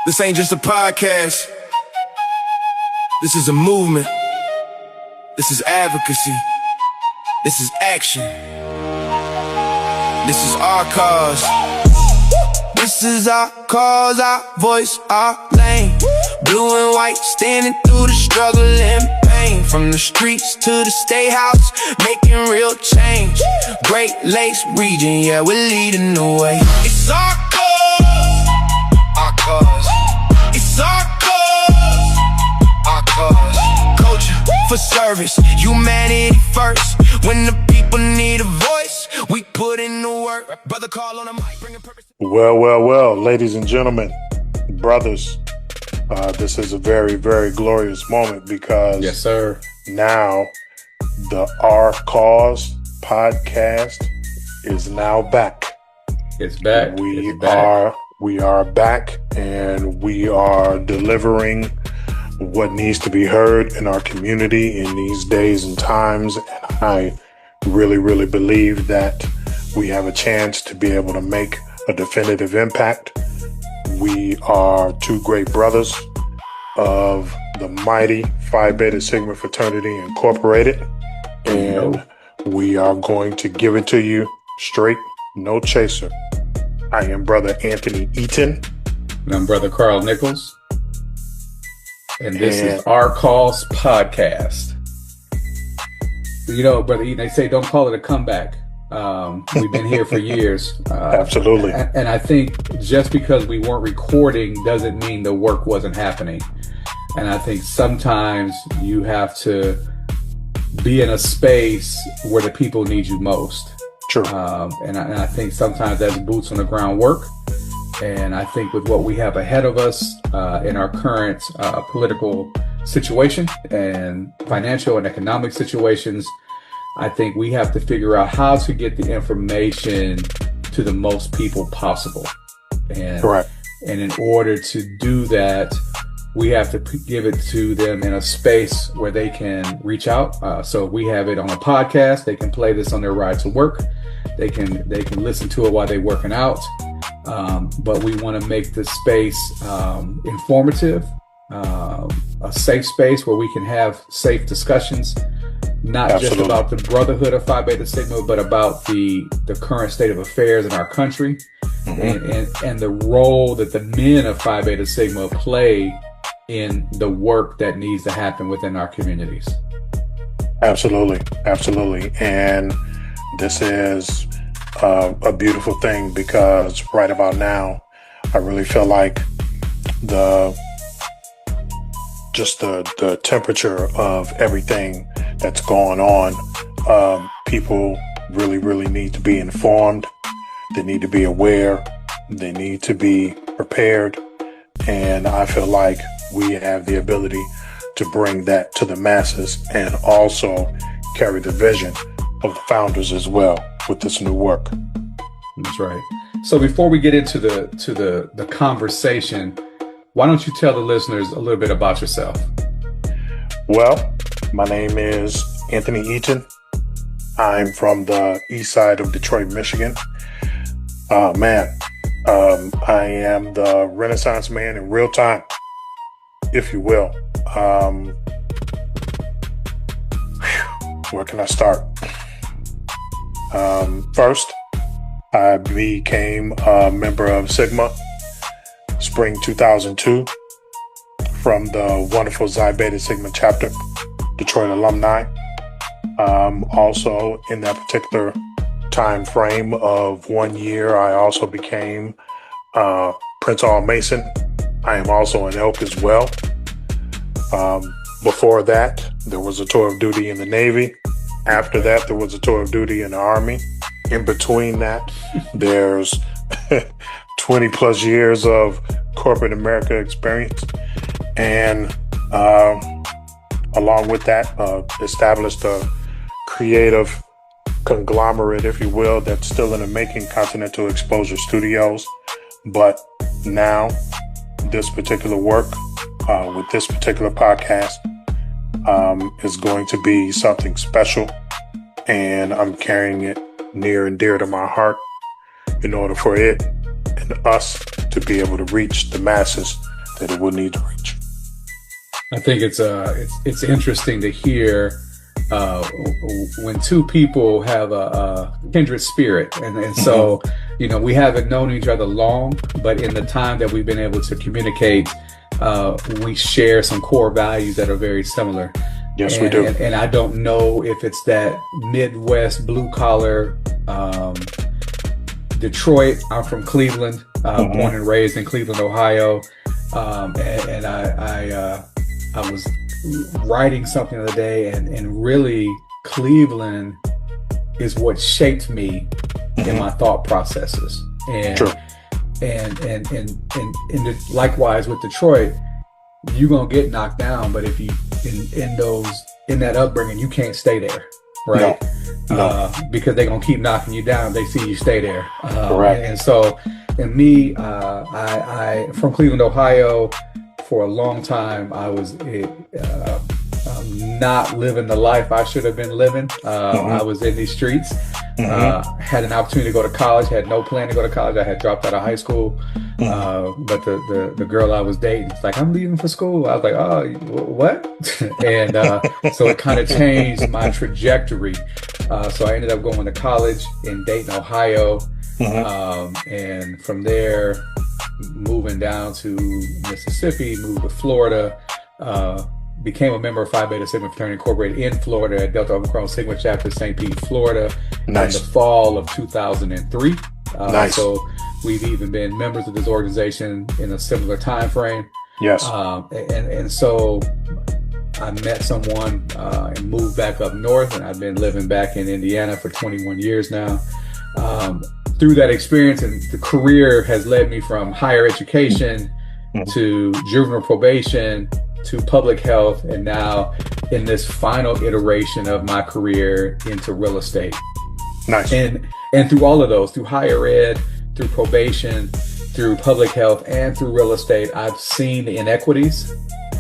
This ain't just a podcast. This is a movement. This is advocacy. This is action. This is our cause. This is our cause, our voice, our lane. Blue and white, standing through the struggle and pain. From the streets to the state house, making real change. Great Lakes region, yeah, we're leading the way. It's our cause, our cause. It's our cause, our cause. Culture for service, humanity first. When the people need a voice, we put in the work. Brother Karl on the mic, bringing purpose. Well, ladies and gentlemen, brothers, this is a very, very glorious moment because yes, sir. Now the Our Cause podcast is now back. It's back. We are back, and we are delivering what needs to be heard in our community in these days and times. And I really, really believe that we have a chance to be able to make a definitive impact. We are two great brothers of the mighty Phi Beta Sigma Fraternity Incorporated, and we are going to give it to you straight, no chaser. I am Brother Anthony Eaton. And I'm Brother Karl Nichols. And this is Our Cause podcast. You know, Brother Eaton, they say don't call it a comeback. We've been here for years. Absolutely. And I think just because we weren't recording doesn't mean the work wasn't happening. And I think sometimes you have to be in a space where the people need you most. True. And I think sometimes that's boots on the ground work. And I think with what we have ahead of us in our current political situation and financial and economic situations, I think we have to figure out how to get the information to the most people possible. And, Correct. And in order to do that, we have to give it to them in a space where they can reach out. So we have it on a podcast. They can play this on their ride to work. They can listen to it while they're working out. But we want to make the space informative, a safe space where we can have safe discussions. Not Absolutely. Just about the Brotherhood of Phi Beta Sigma, but about the current state of affairs in our country, and the role that the men of Phi Beta Sigma play in the work that needs to happen within our communities. Absolutely. And this is a beautiful thing because right about now, I really feel like the temperature of everything that's going on, people really need to be informed. They need to be aware. They need to be prepared. And I feel like we have the ability to bring that to the masses and also carry the vision of the founders as well with this new work. That's right. So before we get into the conversation, why don't you tell the listeners a little bit about yourself? Well, my name is Anthony Eaton. I'm from the east side of Detroit, Michigan. I am the Renaissance man in real time, if you will. Where can I start? First, I became a member of Sigma spring 2002 from the wonderful Xi Beta Sigma chapter, Detroit alumni. Also in that particular time frame of 1 year, I also became Prince All Mason. I am also an elk as well. Before that, there was a tour of duty in the Navy. After that, there was a tour of duty in the Army. In between that, there's 20 plus years of corporate America experience. And along with that, established a creative conglomerate, if you will, that's still in the making, Continental Exposure Studios. But now this particular work with this particular podcast is going to be something special, and I'm carrying it near and dear to my heart in order for it and us to be able to reach the masses that it will need to reach. I think it's interesting to hear when two people have a kindred spirit, and so we haven't known each other long, but in the time that we've been able to communicate, we share some core values that are very similar. Yes, we do. And I don't know if it's that Midwest blue collar, Detroit. I'm from Cleveland, born and raised in Cleveland, Ohio, and I was writing something the other day, and really Cleveland is what shaped me in my thought processes. And True. and likewise with Detroit, you're gonna get knocked down, but if you in that upbringing, you can't stay there, right? No. Because they're gonna keep knocking you down if they see you stay there. Correct. And so, and me, I from Cleveland, Ohio. For a long time, I was not living the life I should have been living. I was in these streets. Had an opportunity to go to college. Had no plan to go to college. I had dropped out of high school. But the girl I was dating was like, "I'm leaving for school." I was like, "Oh, what?" And so it kind of changed my trajectory. So I ended up going to college in Dayton, Ohio, and from there, moving down to Mississippi, moved to Florida, became a member of Phi Beta Sigma Fraternity Incorporated in Florida at Delta Omicron Sigma Chapter, St. Pete, Florida, in the fall of 2003. Nice. So we've even been members of this organization in a similar time frame. Yes. And so I met someone and moved back up north, and I've been living back in Indiana for 21 years now. Through that experience, and the career has led me from higher education to juvenile probation to public health, and now in this final iteration of my career into real estate. Nice. And through all of those, through higher ed, through probation, through public health, and through real estate, I've seen the inequities.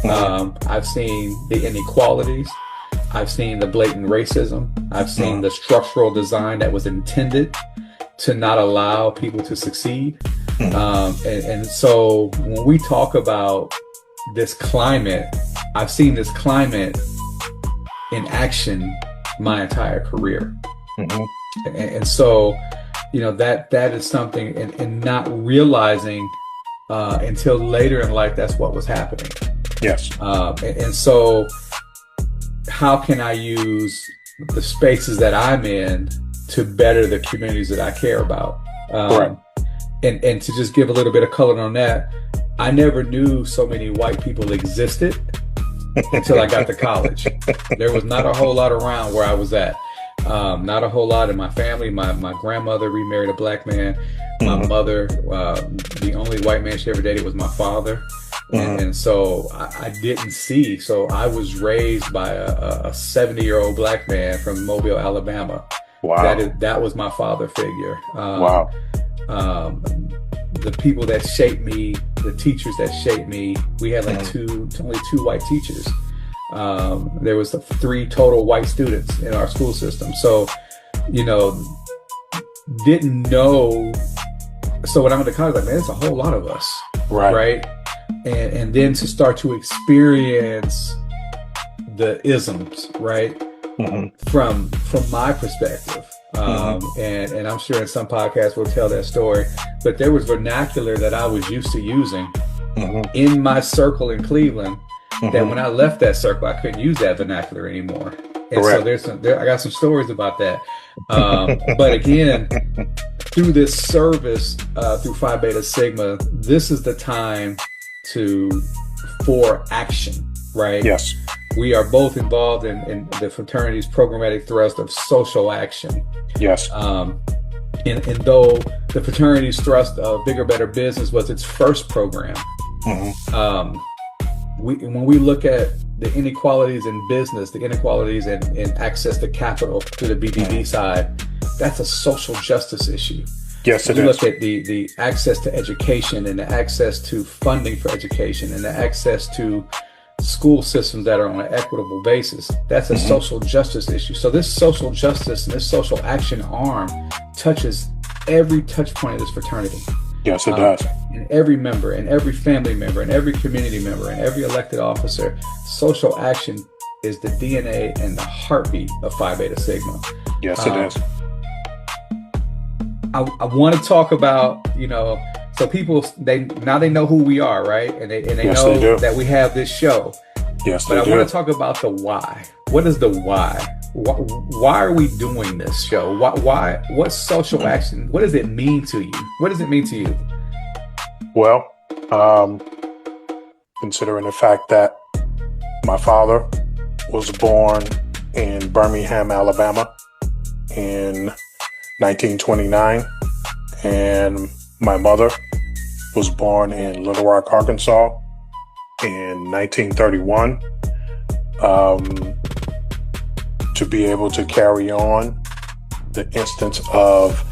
I've seen the inequalities. I've seen the blatant racism. I've seen the structural design that was intended to not allow people to succeed. And so when we talk about this climate, I've seen this climate in action my entire career. And so, that is something, and not realizing until later in life, that's what was happening. Yes. And so how can I use the spaces that I'm in to better the communities that I care about? Correct. And to just give a little bit of color on that, I never knew so many white people existed until I got to college. There was not a whole lot around where I was at. Not a whole lot in my family. My grandmother remarried a black man. My mother, the only white man she ever dated was my father. And so I didn't see. So I was raised by a 70-year-old black man from Mobile, Alabama. Wow. That was my father figure. Wow. The people that shaped me, the teachers that shaped me, we had like only two white teachers. There was 3 total white students in our school system. So, didn't know. So when I went to college, like, man, it's a whole lot of us. Right. And then to start to experience the isms, right? From my perspective. And I'm sure in some podcasts we'll tell that story, but there was vernacular that I was used to using in my circle in Cleveland that when I left that circle, I couldn't use that vernacular anymore. And so I got some stories about that. But again, through this service, through Phi Beta Sigma, this is the time for action, right? Yes. We are both involved in the fraternity's programmatic thrust of social action. Yes. And though the fraternity's thrust of Bigger, Better Business was its first program, when we look at the inequalities in business, the inequalities in access to capital through the BBB side, that's a social justice issue. Yes, it is. You look at the access to education and the access to funding for education and the access to school systems that are on an equitable basis. That's a social justice issue. So this social justice and this social action arm touches every touch point of this fraternity. Yes, it does. And every member, and every family member, and every community member, and every elected officer, social action is the DNA and the heartbeat of Phi Beta Sigma. Yes, it is. I want to talk about, so people, they know who we are, right? And they Yes, know they do. that we have this show. Yes, But they I do. want to talk about the why. What is the why? Why are we doing this show? Why? What's social action? What does it mean to you? What does it mean to you? Well, considering the fact that my father was born in Birmingham, Alabama in 1929, and my mother was born in Little Rock, Arkansas in 1931, to be able to carry on the instance of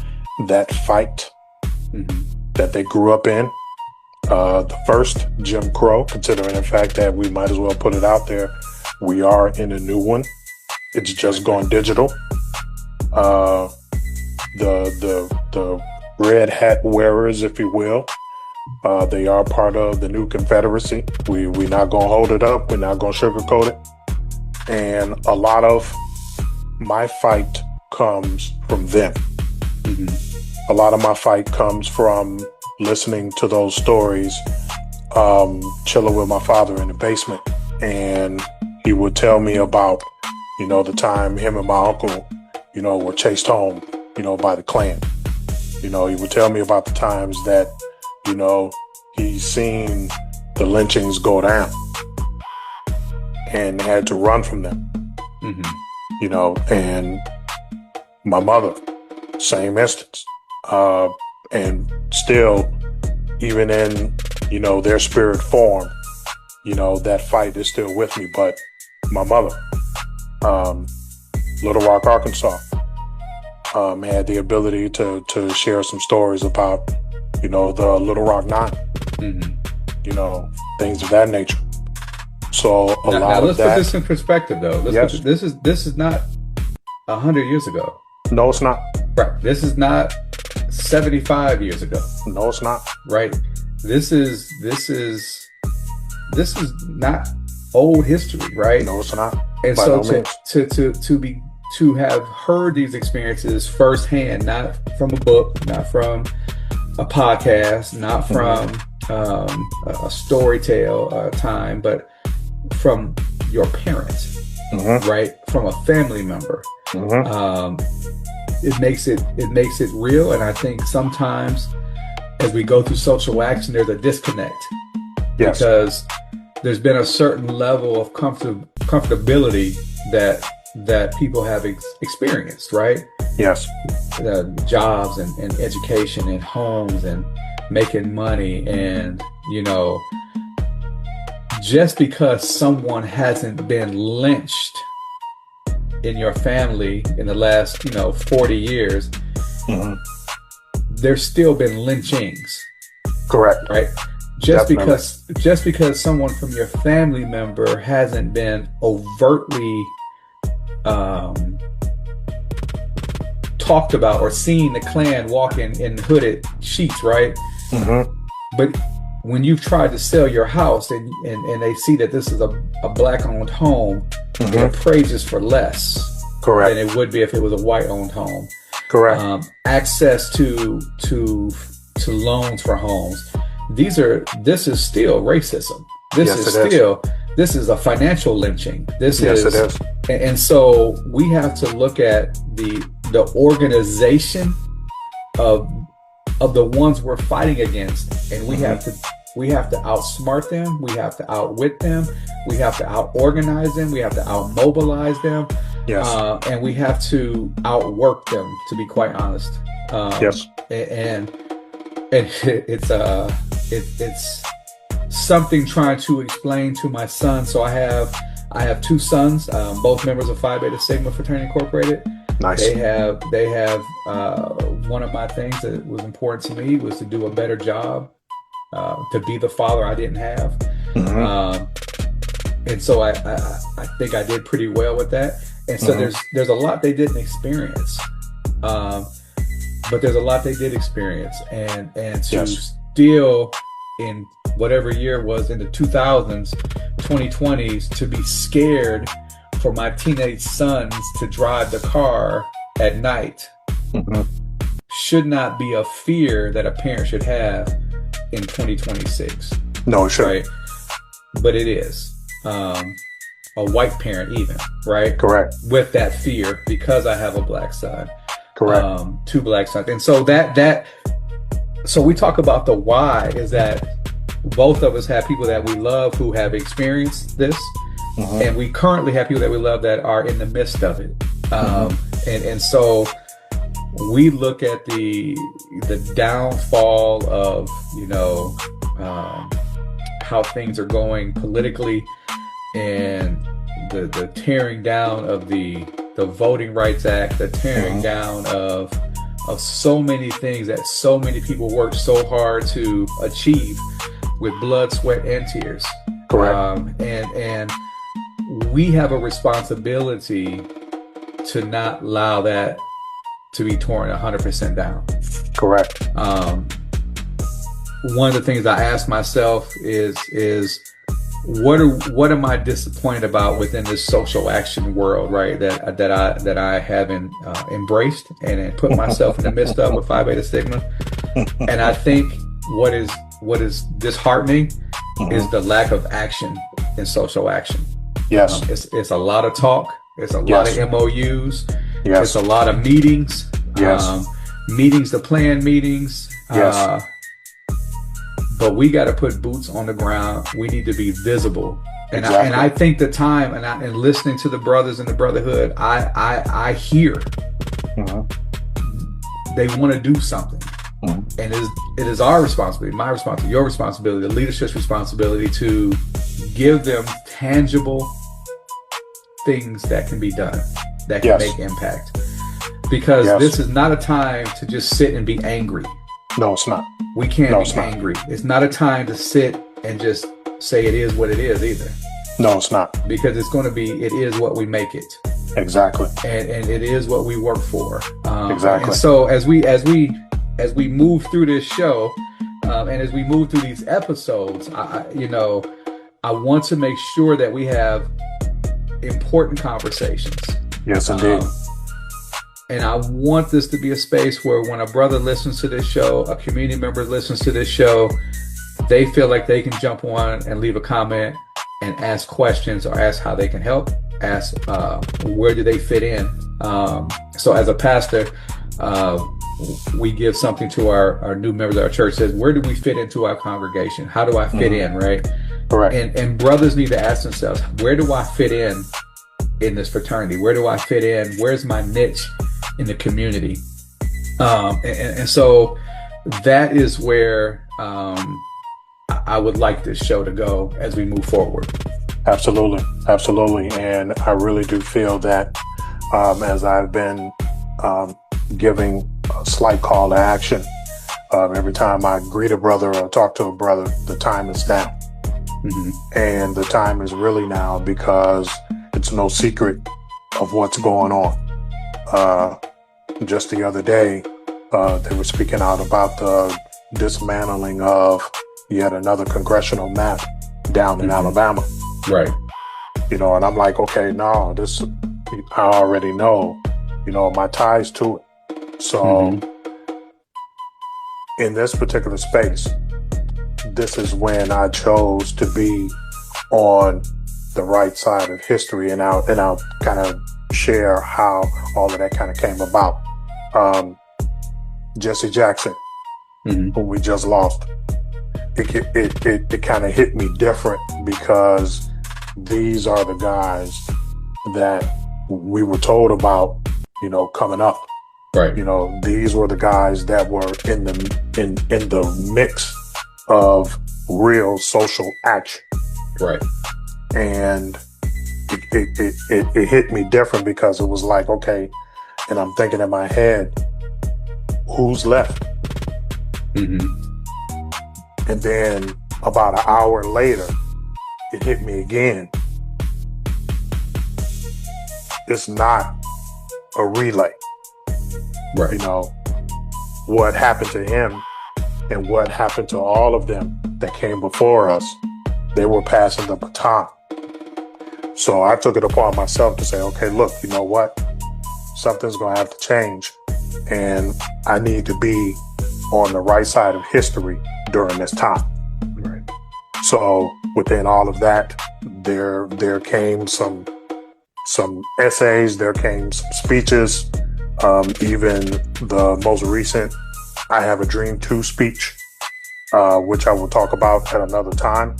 that fight that they grew up in, the first Jim Crow, considering the fact that we might as well put it out there, we are in a new one. It's just gone digital. The red hat wearers, if you will, they are part of the new Confederacy. We're not gonna hold it up. We're not gonna sugarcoat it. And a lot of my fight comes from them. A lot of my fight comes from listening to those stories, chilling with my father in the basement. And he would tell me about, the time him and my uncle, were chased home, by the Klan. He would tell me about the times that, he's seen the lynchings go down and had to run from them. And my mother, same instance. And still, even in, their spirit form, that fight is still with me. But my mother, Little Rock, Arkansas, had the ability to share some stories about, the Little Rock Nine, things of that nature. So now let's of that. put this in perspective, though. Yes. This is not 100 years ago. No, it's not. Right. This is not 75 years ago. No, it's not. Right. This is not old history, right? No, it's not. And By so no means. to have heard these experiences firsthand, not from a book, not from a podcast, not from a story tale time, but from your parents, right? From a family member. It makes it real. And I think sometimes as we go through social action, there's a disconnect. Yes. Because there's been a certain level of comfortability that people have experienced, right? Yes. Jobs and education and homes and making money. And, just because someone hasn't been lynched in your family in the last, 40 years, there's still been lynchings. Correct. Right? Just because someone from your family member hasn't been overtly talked about or seen the Klan walking in hooded sheets, right? But when you've tried to sell your house and they see that this is a black-owned home, it appraises for less Correct. than it would be if it was a white-owned home. Correct. Access to loans for homes. This is still racism. This is a financial lynching. It is. And so we have to look at the organization of the ones we're fighting against, and we have to outsmart them. We have to outwit them. We have to out-organize them. We have to out-mobilize them. Yes. And we have to outwork them, to be quite honest. Yes. And it's something trying to explain to my son. So I have two sons, both members of Phi Beta Sigma Fraternity Incorporated. Nice. They have one of my things that was important to me was to do a better job, to be the father I didn't have. And so I think I did pretty well with that. And so there's a lot they didn't experience. but there's a lot they did experience, and to Yes. still in whatever year it was in the 2000s, 2020s, to be scared for my teenage sons to drive the car at night Mhm. should not be a fear that a parent should have in 2026, No, it shouldn't. right? But it is. A white parent even, right? Correct. With that fear because I have a black son. Correct. Two black sons. And so so we talk about the why is that both of us have people that we love who have experienced this, Mhm. and we currently have people that we love that are in the midst of it. And so we look at the downfall of, how things are going politically, and the tearing down of the Voting Rights Act, the tearing down of so many things that so many people worked so hard to achieve with blood, sweat, and tears. Correct. And we have a responsibility to not allow that to be torn 100% down. Correct. One of the things I ask myself is what am I disappointed about within this social action world, right? That I haven't embraced and put myself in the midst of with Phi Beta Sigma. And I think what is disheartening is the lack of action in social action. Yes. It's a lot of talk. It's a lot of MOUs. Yes. It's a lot of meetings. Yes. Meetings to plan meetings. Yes. But we got to put boots on the ground. We need to be visible. And Exactly. I think the time and listening to the brothers in the Brotherhood, I hear Mhm. they want to do something. Mhm. And it is our responsibility, my responsibility, your responsibility, the leadership's responsibility to give them tangible things that can be done, that can Yes. make impact. Because Yes. this is not a time to just sit and be angry. No, it's not. We can't No, be it's not. angry. It's not a time to sit and just say it is what it is either. No, it's not. Because it's going to be, it is what we make it. Exactly. And it is what we work for. Exactly. And so as we move through this show, and as we move through these episodes, I want to make sure that we have important conversations. Yes, indeed. And I want this to be a space where when a brother listens to this show, a community member listens to this show, they feel like they can jump on and leave a comment and ask questions or ask how they can help, ask where do they fit in. So as a pastor, we give something to our new members of our church, says, where do we fit into our congregation? How do I fit in, right? Correct. And brothers need to ask themselves, where do I fit in this fraternity? Where do I fit in? Where's my niche in the community? And so that is where I would like this show to go as we move forward. Absolutely. Absolutely. And I really do feel that as I've been giving a slight call to action, every time I greet a brother or talk to a brother, the time is now. Mm-hmm. And the time is really now because it's no secret of what's going on. Just the other day, they were speaking out about the dismantling of yet another congressional map down in Alabama. Right. And I'm like, okay, no, this, I already know, my ties to it. So in this particular space, this is when I chose to be on the right side of history, and I'll kind of share how all of that kind of came about. Jesse Jackson, who we just lost, it kind of hit me different because these are the guys that we were told about, coming up. Right. These were the guys that were in the mix of real social action. Right. And it hit me different because it was like, okay, and I'm thinking in my head, who's left? Mm-hmm. And then about an hour later, it hit me again. It's not a relay. Right. what happened to him and what happened to all of them that came before us. They were passing the baton. So I took it upon myself to say, okay, look, you know what? Something's going to have to change. And I need to be on the right side of history during this time. Right. So within all of that, there came some essays, there came some speeches, even the most recent I Have a Dream 2 speech, which I will talk about at another time.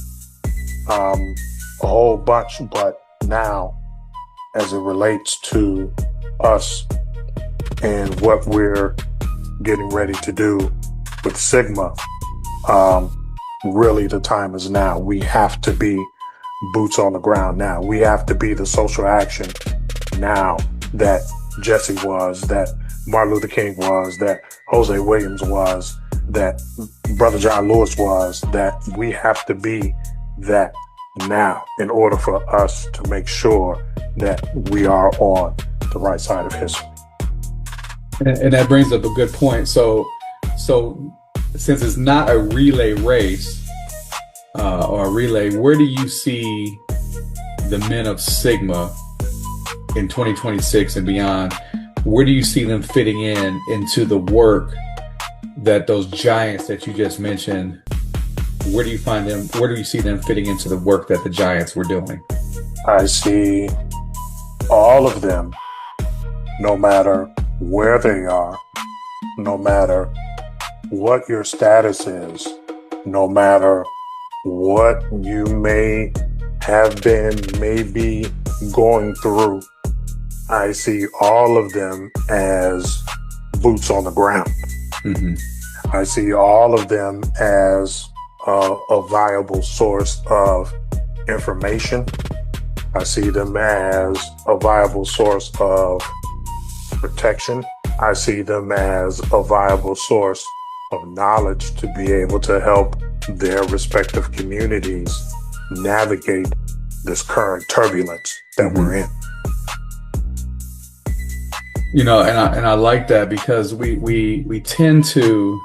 A whole bunch, but now as it relates to us and what we're getting ready to do with Sigma, really the time is now. We have to be boots on the ground now. We have to be the social action now that Jesse was, that Martin Luther King was, that Jose Williams was, that Brother John Lewis was, that we have to be that now in order for us to make sure that we are on the right side of history. And that brings up a good point. So since it's not a relay race or a relay, where do you see the men of Sigma in 2026 and beyond? Where do you see them fitting into the work that those giants that you just mentioned? Where do you find them? Where do you see them fitting into the work that the giants were doing? I see all of them, no matter where they are, no matter what your status is, no matter what you may have been maybe going through, I see all of them as boots on the ground. Mm-hmm. I see all of them as a viable source of information. I see them as a viable source of protection. I see them as a viable source of knowledge to be able to help their respective communities navigate this current turbulence that we're in. You know, and I like that because we tend to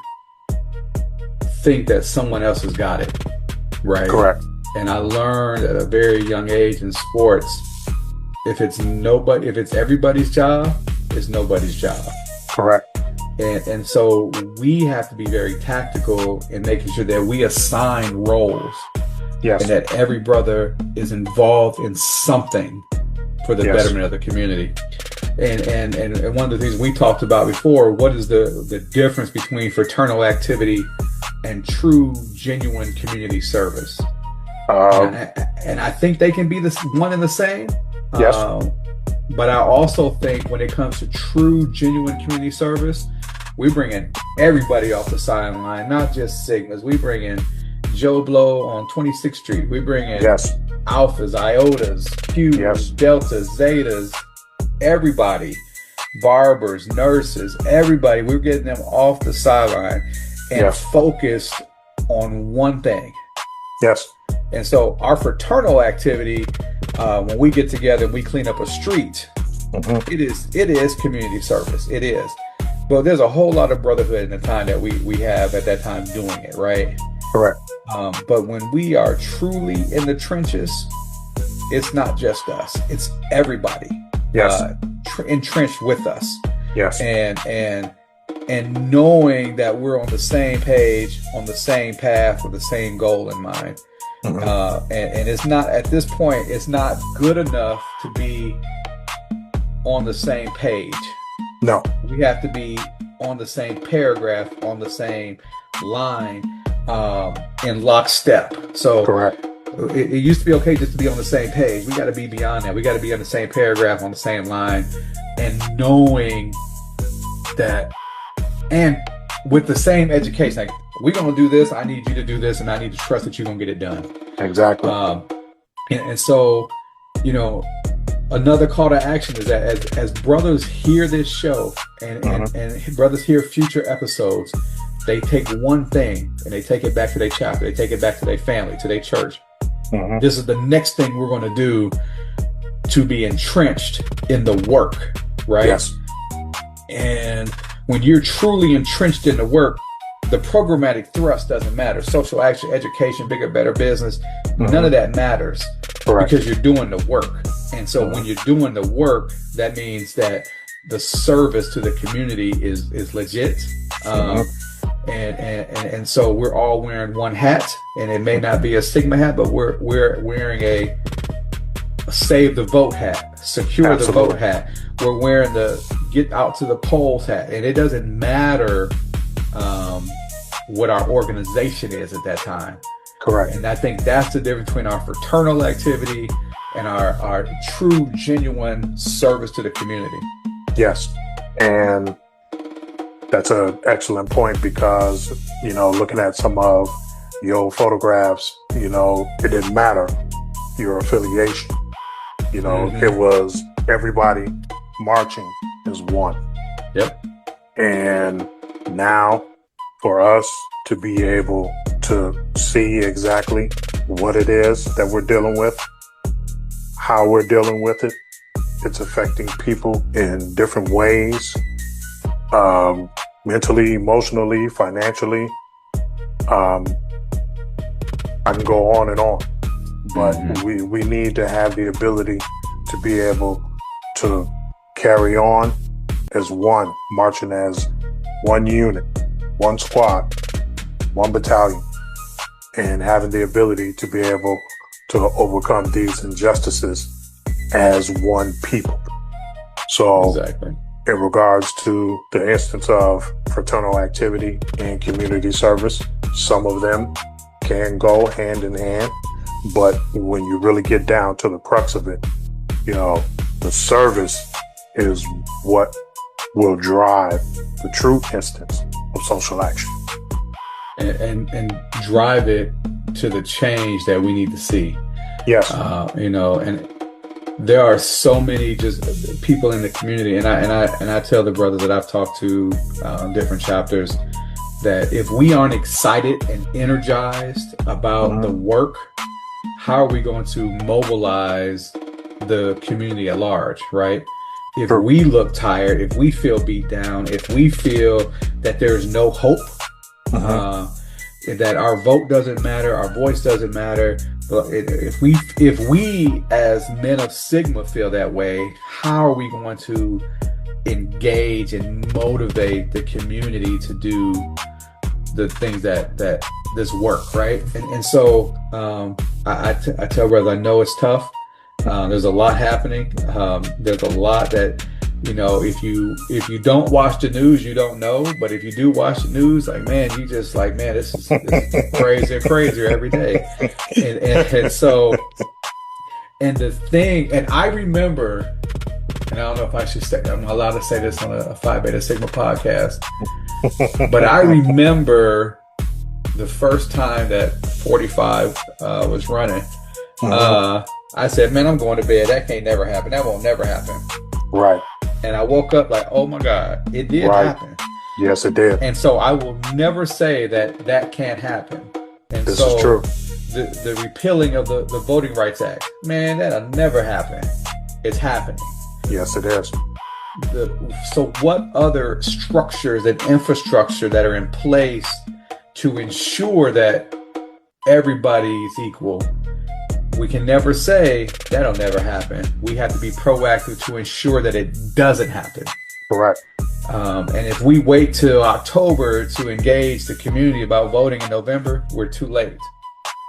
think that someone else has got it, right? Correct. And I learned at a very young age in sports, if it's everybody's job, it's nobody's job. Correct. And so we have to be very tactical in making sure that we assign roles. Yes. And that every brother is involved in something for the betterment of the community. And one of the things we talked about before, what is the difference between fraternal activity and true, genuine community service? And I think they can be one and the same. Yes. But I also think when it comes to true, genuine community service, we bring in everybody off the sideline, not just Sigmas. We bring in Joe Blow on 26th Street. We bring in Alphas, Iotas, Qs, Deltas, Zetas, everybody, barbers, nurses, everybody. We're getting them off the sideline and focused on one thing. Yes. And so our fraternal activity, when we get together, we clean up a street. Mm-hmm. It is community service. It is. But there's a whole lot of brotherhood in the time that we have at that time doing it, right? Correct. But when we are truly in the trenches, it's not just us. It's everybody. Yes. Entrenched with us. Yes. And knowing that we're on the same page, on the same path, with the same goal in mind. Mm-hmm. And it's not, at this point, it's not good enough to be on the same page. No. We have to be on the same paragraph, on the same line, in lockstep. So correct. It used to be okay just to be on the same page. We got to be beyond that. We got to be on the same paragraph, on the same line, and knowing that, and with the same education, like, we're going to do this, I need you to do this, and I need to trust that you're going to get it done. Exactly. And so, you know, another call to action is that as brothers hear this show and brothers hear future episodes, they take one thing and they take it back to their chapter, they take it back to their family, to their church. Mm-hmm. This is the next thing we're going to do to be entrenched in the work, right? Yes. And when you're truly entrenched in the work, the programmatic thrust doesn't matter. Social action, education, bigger, better business, none of that matters. Correct. Because you're doing the work. And so when you're doing the work, that means that the service to the community is legit. And so we're all wearing one hat, and it may not be a Sigma hat, but we're wearing a save the vote hat, secure Absolutely. the vote hat. We're wearing the get out to the polls hat, and it doesn't matter what our organization is at that time. Correct. And I think that's the difference between our fraternal activity and our true, genuine service to the community. Yes. And that's an excellent point, because, looking at some of the old photographs, it didn't matter your affiliation. It was everybody marching as one. Yep. And now for us to be able to see exactly what it is that we're dealing with, how we're dealing with it, it's affecting people in different ways, mentally, emotionally, financially. I can go on and on, but we need to have the ability to be able to carry on as one, marching as one unit, one squad, one battalion, and having the ability to be able to overcome these injustices as one people. So Exactly. in regards to the instance of fraternal activity and community service, some of them can go hand in hand, but when you really get down to the crux of it, the service is what will drive the true instance of social action. And drive it to the change that we need to see. Yes. And there are so many just people in the community, and I tell the brothers that I've talked to different chapters that if we aren't excited and energized about the work, how are we going to mobilize the community at large, right? If we look tired, if we feel beat down, if we feel that there's no hope, that our vote doesn't matter, our voice doesn't matter, but if we as men of Sigma feel that way, how are we going to engage and motivate the community to do the things that this work, right? And so I tell brothers, I know it's tough. There's a lot happening. There's a lot that, if you don't watch the news, you don't know. But if you do watch the news, you just this is crazier and crazier every day. And so, and the thing, and I remember, and I don't know if I should say, I'm allowed to say this on a Phi Beta Sigma podcast, but I remember the first time that 45 was running. I said, man, I'm going to bed. That can't never happen. That won't never happen. Right. And I woke up like, oh my God, it did happen. Yes, it did. And so I will never say that can't happen. And this so is true. The repealing of the Voting Rights Act, man, that'll never happen. It's happening. Yes, it is. So what other structures and infrastructure that are in place to ensure that everybody is equal? We can never say that'll never happen. We have to be proactive to ensure that it doesn't happen. Correct. And if we wait till October to engage the community about voting in November, we're too late.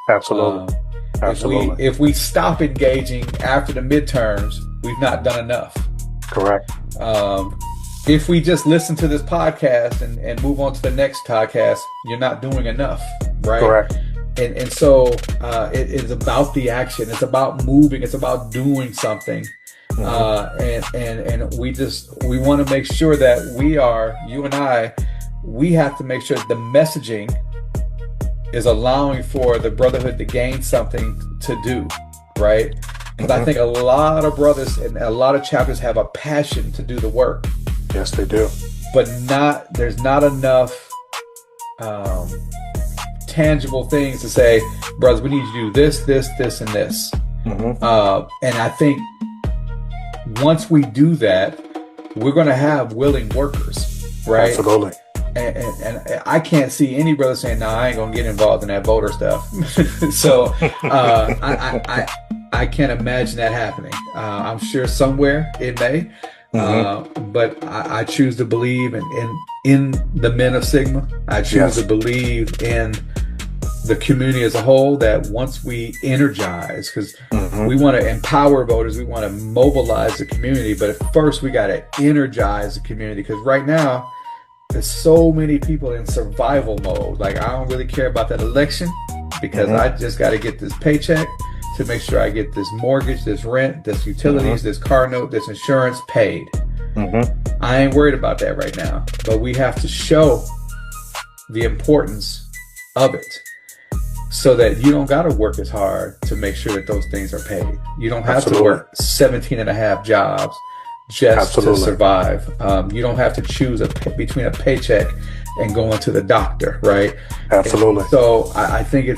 Absolutely. Absolutely. If we stop engaging after the midterms, we've not done enough. Correct. If we just listen to this podcast and move on to the next podcast, you're not doing enough, right? Correct. And so it is about the action. It's about moving. It's about doing something. And we want to make sure that you and I, we have to make sure that the messaging is allowing for the Brotherhood to gain something to do, right? Because I think a lot of brothers and a lot of chapters have a passion to do the work. Yes, they do. But there's not enough tangible things to say, brothers, we need to do this, and this. And I think once we do that, we're going to have willing workers. right? Absolutely. And I can't see any brother saying, "No, I ain't gonna get involved in that voter stuff." So I can't imagine that happening. I'm sure somewhere it may, but I choose to believe in the men of Sigma. I choose to believe in the community as a whole, that once we energize, because we want to empower voters, we want to mobilize the community, but at first we got to energize the community, because right now there's so many people in survival mode. Like, I don't really care about that election, because I just got to get this paycheck to make sure I get this mortgage, this rent, this utilities, this car note, this insurance paid. I ain't worried about that right now, but we have to show the importance of it, so that you don't got to work as hard to make sure that those things are paid. You don't have to work 17 and a half jobs just to survive. You don't have to choose between a paycheck and going to the doctor, right? Absolutely. And so I think it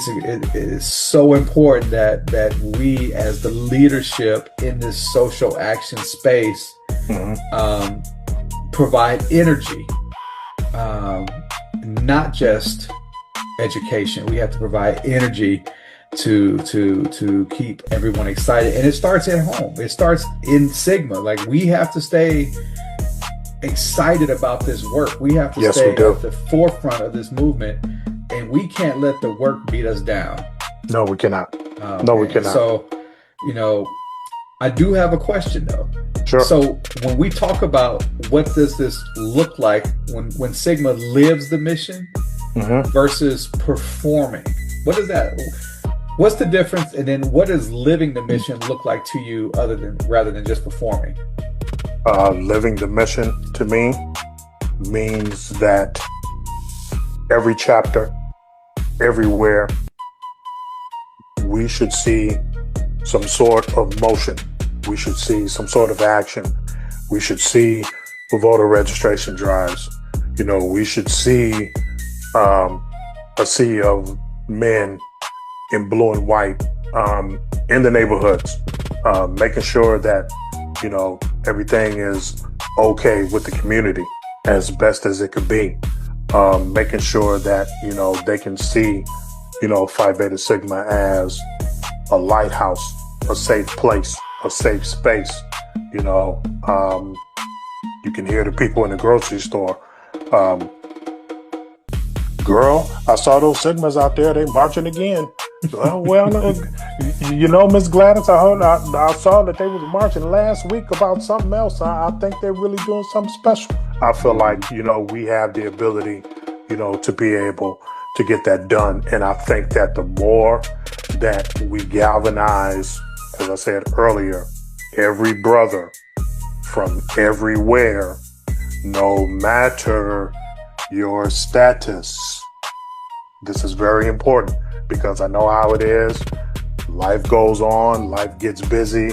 is so important that we, as the leadership in this social action space, provide energy, not just education. We have to provide energy to keep everyone excited, and it starts at home. It starts in Sigma. Like, we have to stay excited about this work. We have to stay at the forefront of this movement, and we can't let the work beat us down. No, we cannot. No, we cannot. So, I do have a question though. Sure. So when we talk about what does this look like when Sigma lives the mission versus performing, what's the difference? And then what does living the mission look like to you, rather than just performing? Living the mission to me means that every chapter, everywhere, we should see some sort of motion. We should see some sort of action. We should see voter registration drives. We should see a sea of men in blue and white in the neighborhoods, making sure that everything is okay with the community as best as it could be, making sure that they can see Phi Beta Sigma as a lighthouse, a safe place, a safe space. You can hear the people in the grocery store, girl, I saw those Sigmas out there, they marching again. Well, Miss Gladys, I saw that they was marching last week about something else. I think they're really doing something special. I feel like, we have the ability, to be able to get that done. And I think that the more that we galvanize, as I said earlier, every brother from everywhere, no matter your status. This is very important, because I know how it is. Life goes on, life gets busy,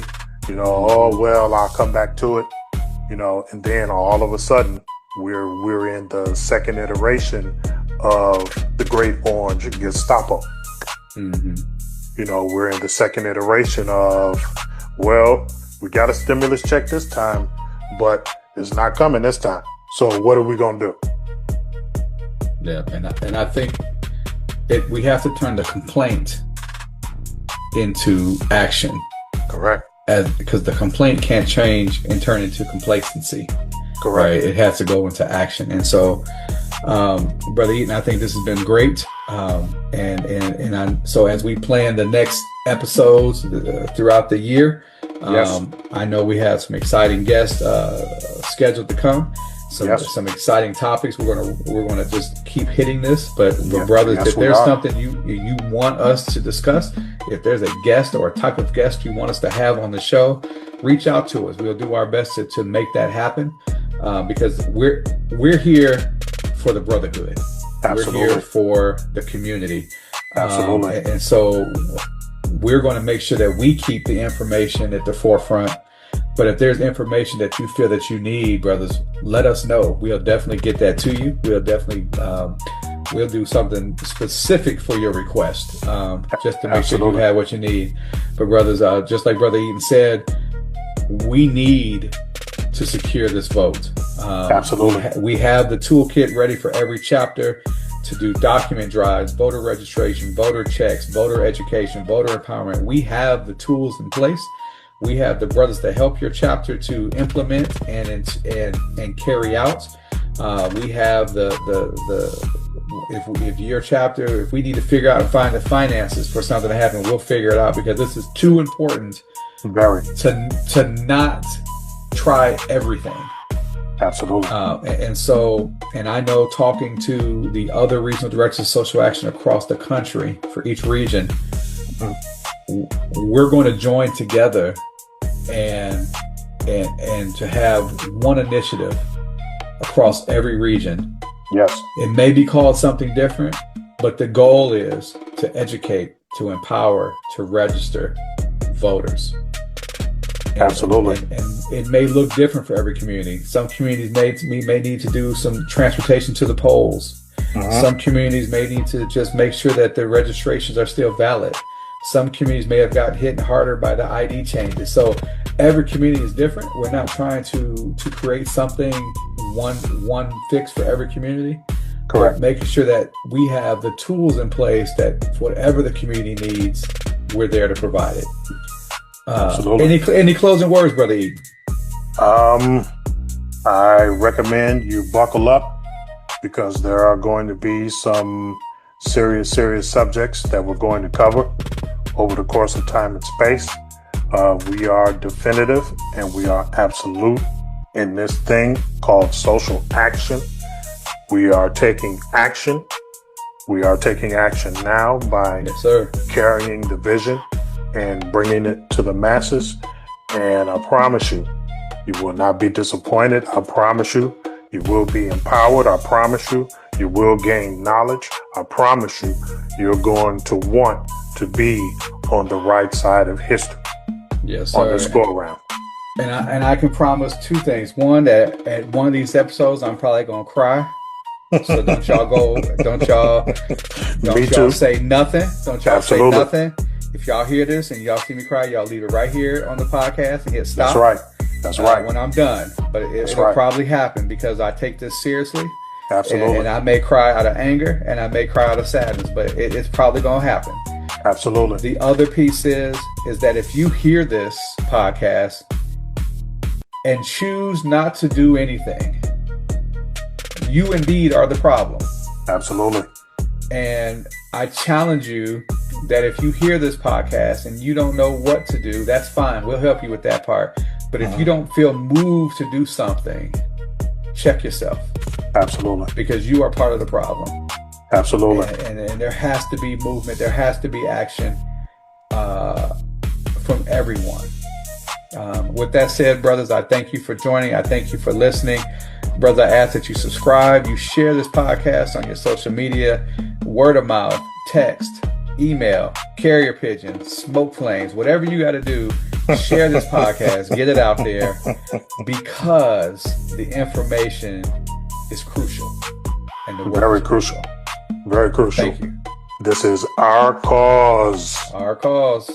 I'll come back to it, and then all of a sudden we're in the second iteration of the Great Orange Gestapo. We're in the second iteration of, we got a stimulus check this time, but it's not coming this time. So what are we going to do? Yeah, and I think we have to turn the complaint into action. Correct. Because the complaint can't change and turn into complacency. Correct. Right? It has to go into action. And so, Brother Eaton, I think this has been great. So as we plan the next episodes throughout the year, I know we have some exciting guests scheduled to come. Some exciting topics. We're gonna just keep hitting this. But brothers, if there's something you want us to discuss, if there's a guest or a type of guest you want us to have on the show, reach out to us. We'll do our best to make that happen, because we're here for the brotherhood. Absolutely. We're here for the community. Absolutely. And so we're going to make sure that we keep the information at the forefront. But if there's information that you feel that you need, brothers, let us know. We'll definitely get that to you. We'll definitely we'll do something specific for your request, just to make sure you have what you need. But brothers, just like Brother Eaton said, we need to secure this vote. Absolutely. We have the toolkit ready for every chapter to do document drives, voter registration, voter checks, voter education, voter empowerment. We have the tools in place. We have the brothers to help your chapter to implement and carry out. We have if your chapter, if we need to figure out and find the finances for something to happen, we'll figure it out, because this is too important to not try everything. Absolutely. And I know, talking to the other regional directors of social action across the country for each region, we're going to join together and to have one initiative across every region. Yes. It may be called something different, but the goal is to educate, to empower, to register voters. Absolutely. And it may look different for every community. Some communities may need to do some transportation to the polls. Some communities may need to just make sure that their registrations are still valid. Some communities may have gotten hit harder by the ID changes. So every community is different. We're not trying to create something one fix for every community. Correct. Making sure that we have the tools in place that whatever the community needs, we're there to provide it. Absolutely. Any closing words, Brother Eaton? I recommend you buckle up, because there are going to be some serious subjects that we're going to cover over the course of time and space. We are definitive and we are absolute in this thing called social action. We are taking action. We are taking action now by carrying the vision and bringing it to the masses. And I promise you, you will not be disappointed. I promise you, you will be empowered. I promise you, you will gain knowledge. I promise you, you're going to want to be on the right side of history. Yes, sir. On this go around. And I can promise two things. One, that at one of these episodes, I'm probably gonna cry. So don't y'all say nothing. Don't y'all say nothing. If y'all hear this and y'all see me cry, y'all leave it right here on the podcast and hit stop. That's right. When I'm done. But it'll probably happen, because I take this seriously. Absolutely. And I may cry out of anger and I may cry out of sadness, but it's probably gonna happen. Absolutely. The other piece is that if you hear this podcast and choose not to do anything, you indeed are the problem. Absolutely. And I challenge you that if you hear this podcast and you don't know what to do, that's fine. We'll help you with that part. But if you don't feel moved to do something, check yourself. Absolutely. Because you are part of the problem. Absolutely. And there has to be movement. There has to be action from everyone. With that said, brothers, I thank you for joining. I thank you for listening. Brother, I ask that you subscribe, you share this podcast on your social media, word of mouth, text, email, carrier pigeon, smoke flames, whatever you got to do. Share this podcast, get it out there, because the information is crucial. And the very crucial. Very crucial. Thank you. This is our cause. Our cause.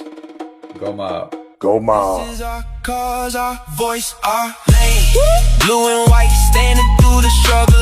GOMAB. GOMAB. This is our cause, our voice, our lane. Blue and white standing through the struggle.